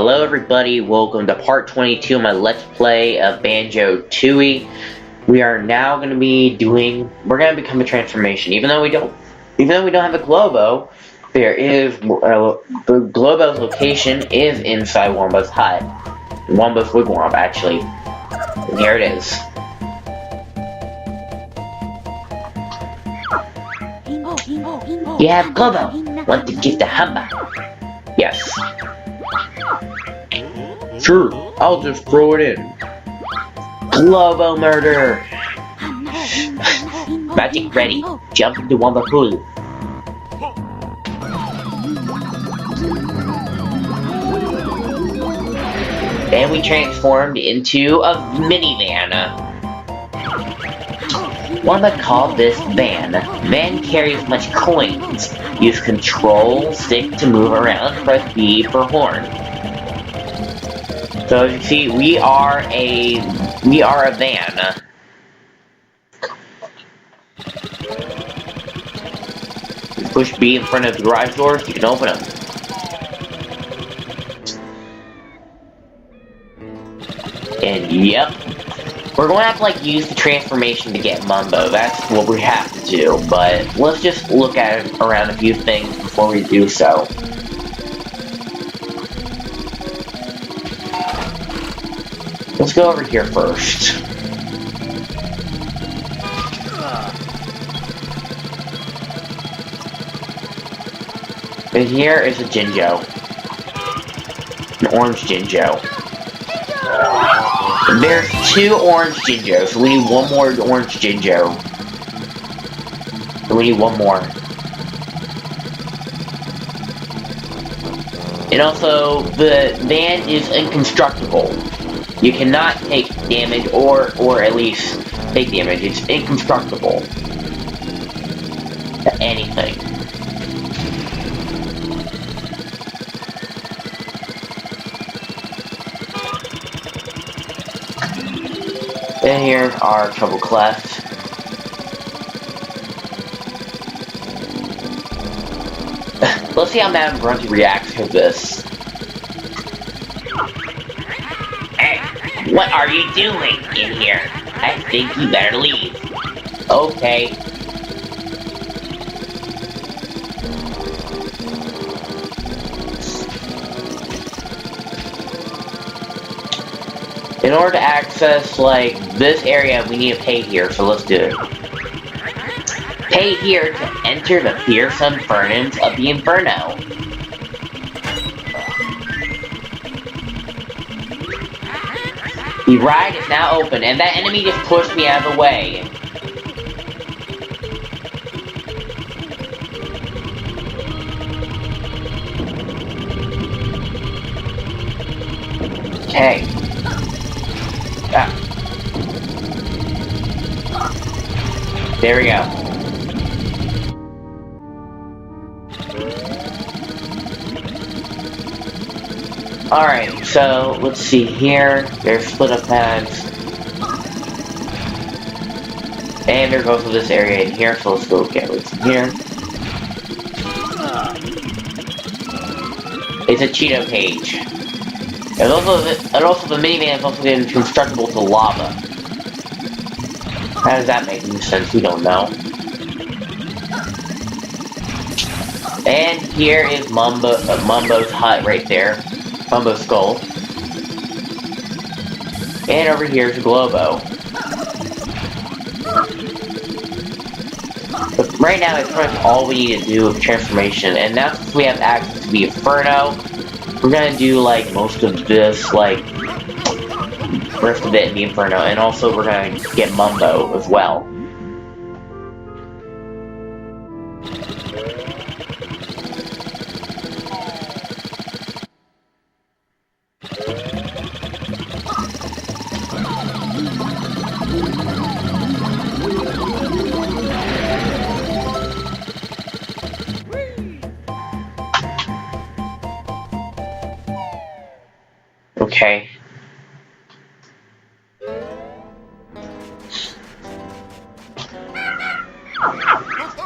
Hello everybody, welcome to part 22 of my Let's Play of Banjo Tooie. We are now going to be become a transformation. Even though we don't have a Globo, the Globo's location is inside Wombo's hut. Wombo's wigwam, actually. And here it is. You have Globo. Want to get the humba? Yes. Sure, I'll just throw it in. Globo murder! Magic ready. Jump into Wombo pool. And we transformed into a minivan. Wombo called this van. Van carries much coins. Use control stick to move around. Press B for horn. So as you see, we are a van. You push B in front of the garage doors, you can open them. And yep, we're going to have to use the transformation to get Mumbo. That's what we have to do. But let's just look at around a few things before we do so. Let's go over here first. And here is a Jinjo. An orange Jinjo. There's 2 orange Jinjos, so we need one more orange Jinjo. So we need one more. And also, the van is inconstructible. You cannot take damage, or at least take damage. It's inconstructible to anything. And here's our treble clef. Let's see how Madame Grunty reacts to this. What are you doing in here? I think you better leave. Okay. In order to access, this area, we need to pay here, so let's do it. Pay here to enter the fearsome furnace of the Inferno. The ride is now open, and that enemy just pushed me out of the way. Okay. There we go. Alright, so let's see here. There's split up pads. And there goes to this area in here, so let's go get what's in here. It's a Cheeto cage. And also the minivan is also inconstructible to lava. How does that make any sense? We don't know. And here is Mumbo's hut right there. Mumbo's skull. And over here is Globo. But right now it's pretty much all we need to do with transformation. And now since we have access to the Inferno, we're gonna do most of this, rest of it in the Inferno, and also we're gonna get Mumbo as well. Okay.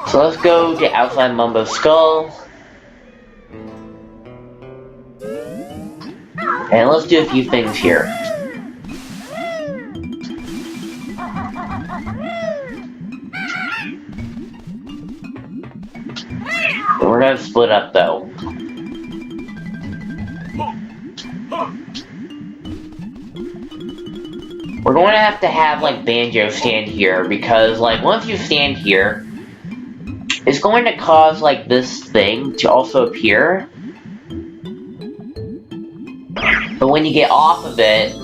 So let's go get outside Mumbo's skull. And let's do a few things here. We're gonna split up though. We're going to have like Banjo stand here because like once you stand here, it's going to cause like this thing to also appear. But when you get off of it,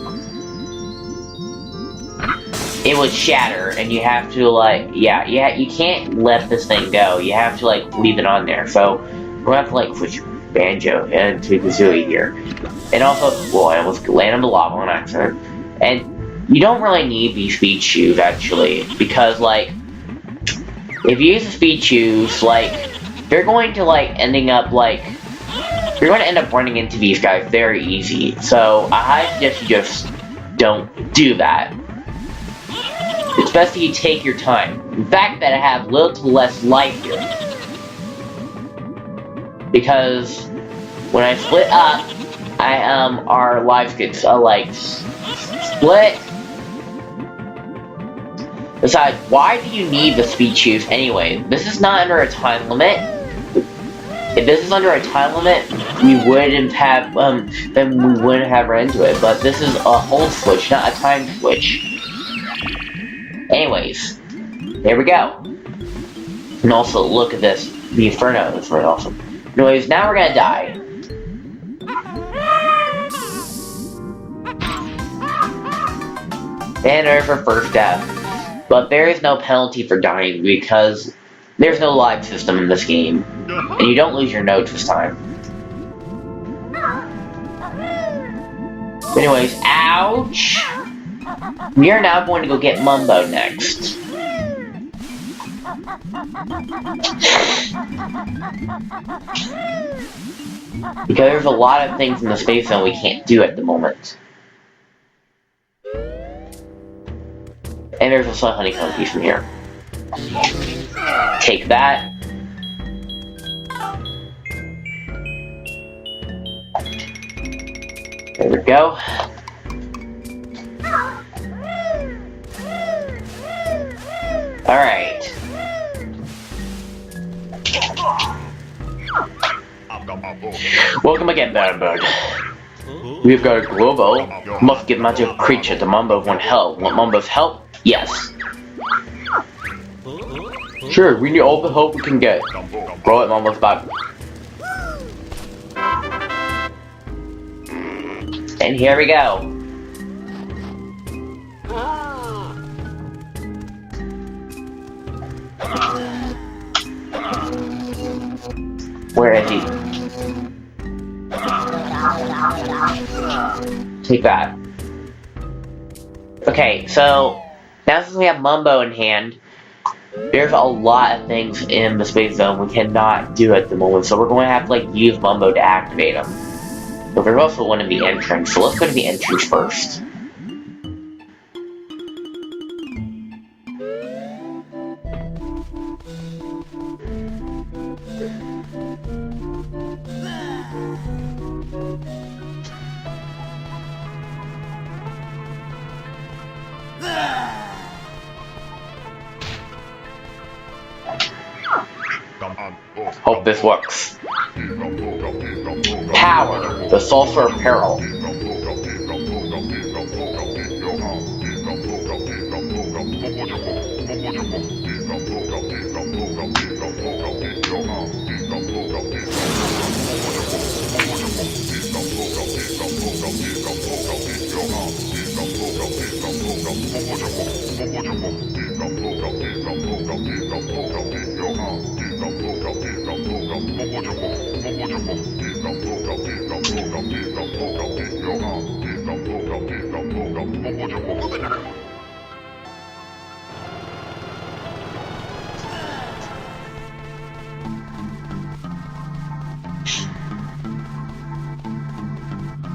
it would shatter, and you have to like, yeah, you can't let this thing go. You have to like leave it on there. So we're gonna have to like switch Banjo into Kazooie here, and also, well, I almost landed on the lava on accident. And you don't really need these speed shoes actually, because like, if you use the speed shoes, like, you're going to like ending up like, you're going to end up running into these guys very easy. So I suggest you just don't do that. It's best that you take your time. In fact, that I have little to less life here. Because when I split up, our lives get like split. Besides, why do you need the speed shoes anyway? This is not under a time limit. If this is under a time limit, we wouldn't have then we wouldn't have run into it. But this is a whole switch, not a time switch. Anyways, there we go. And also, look at this. The Inferno is really awesome. Anyways, now we're gonna die. And there's our first death. But there is no penalty for dying because there's no live system in this game. And you don't lose your notes this time. Anyways, ouch! We are now going to go get Mumbo next. Because there's a lot of things in the Space Zone we can't do at the moment. And there's also a honeycomb piece from here. Take that. There we go. Alright. Welcome again, Bird. We've got a Globo. Must give magic creature to Mumbo one help. Want Mumbo's help? Yes. Sure, we need all the help we can get. Roll it, Mumbo's back. And here we go. Where is he? Take that. Okay, so now since we have Mumbo in hand, there's a lot of things in the Space Zone we cannot do at the moment, so we're going to have to like use Mumbo to activate them. But there's also one in the entrance, so let's go to the entrance first. Hope this works. Power, the Sulphur Peril.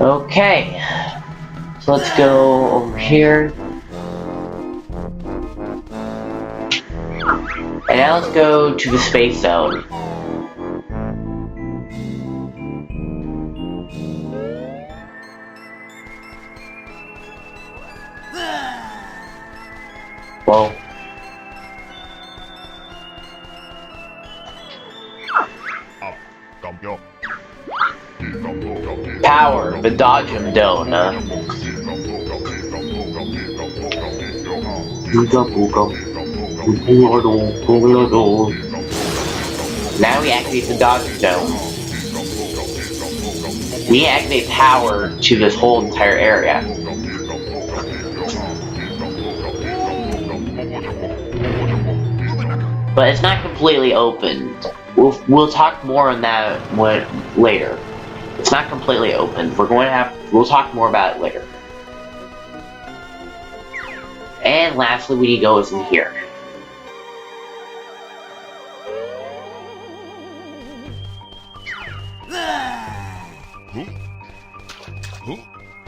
Okay, so let's go over here. And now let's go to the Space Zone. Well. Power, the dodgem don't. Now we activate the dodgem dome. We activate power to this whole entire area. But it's not completely open. We'll talk more on that later. It's not completely open. We'll talk more about it later. And lastly, we need to go in here.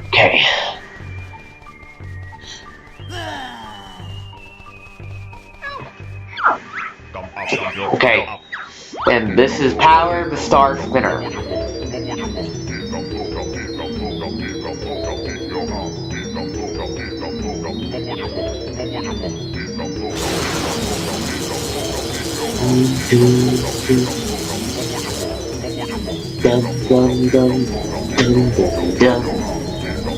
Okay. Okay. And this is Power the Star Spinner.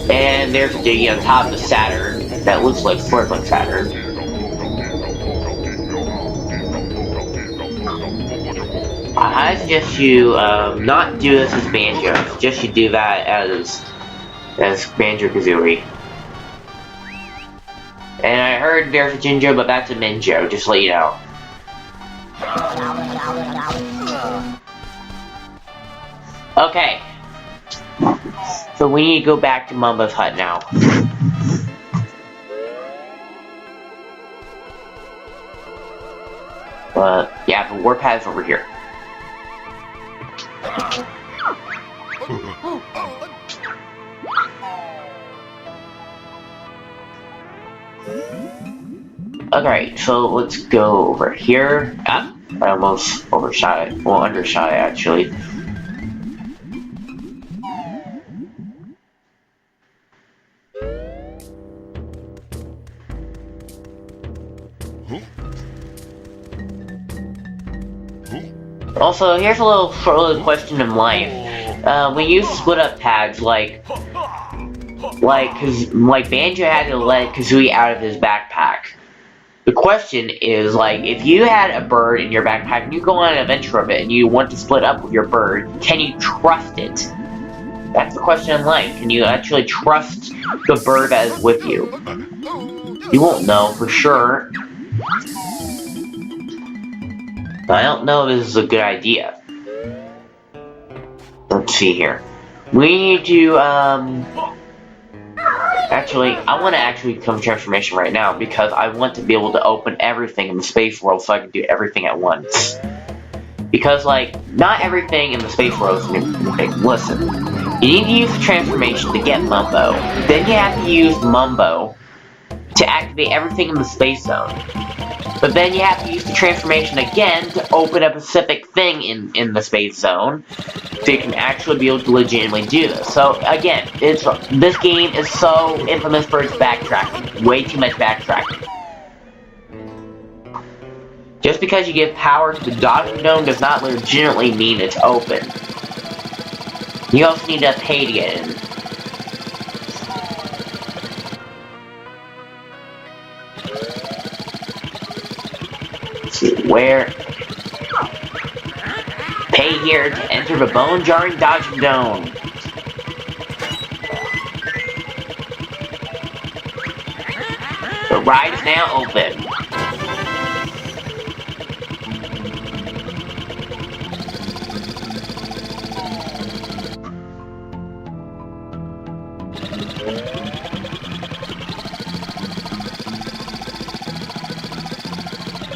And there's a diggy on top of Saturn that looks like Saturn. I suggest you not do this as Banjo. I suggest you do that as Banjo-Kazooie. And I heard there's a Jinjo, but that's a Minjo, just to let you know. Okay. So we need to go back to Mumbo's hut now. Yeah, the warpad is over here. Okay, so let's go over here. Ah, I almost overshot it. Well, undershot it, actually. Also, here's a little question in life. When you split up pads, like Banjo had to let Kazooie out of his backpack. The question is, like, if you had a bird in your backpack and you go on an adventure of it and you want to split up with your bird, can you trust it? That's the question in life. Can you actually trust the bird that is with you? You won't know for sure. I don't know if this is a good idea. Let's see here. We need to, actually, I want to actually become transformation right now because I want to be able to open everything in the space world so I can do everything at once. Because, like, not everything in the space world is new. Okay, listen. You need to use the transformation to get Mumbo. Then you have to use Mumbo to activate everything in the space zone. But then you have to use the transformation again to open a specific thing in the space zone, so you can actually be able to legitimately do this. So again, this game is so infamous for its backtracking. Way too much backtracking. Just because you give power to the Dodgem Dome does not legitimately mean it's open. You also need to pay to get in. Where? Pay here to enter the bone-jarring Dodgem Dome. The ride is now open.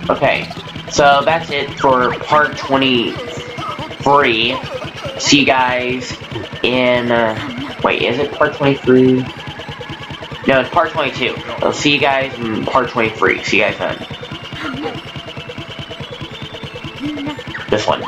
Okay, so that's it for part 23. See you guys in, wait, is it part 23? No, it's part 22. I'll see you guys in part 23. See you guys then. This one.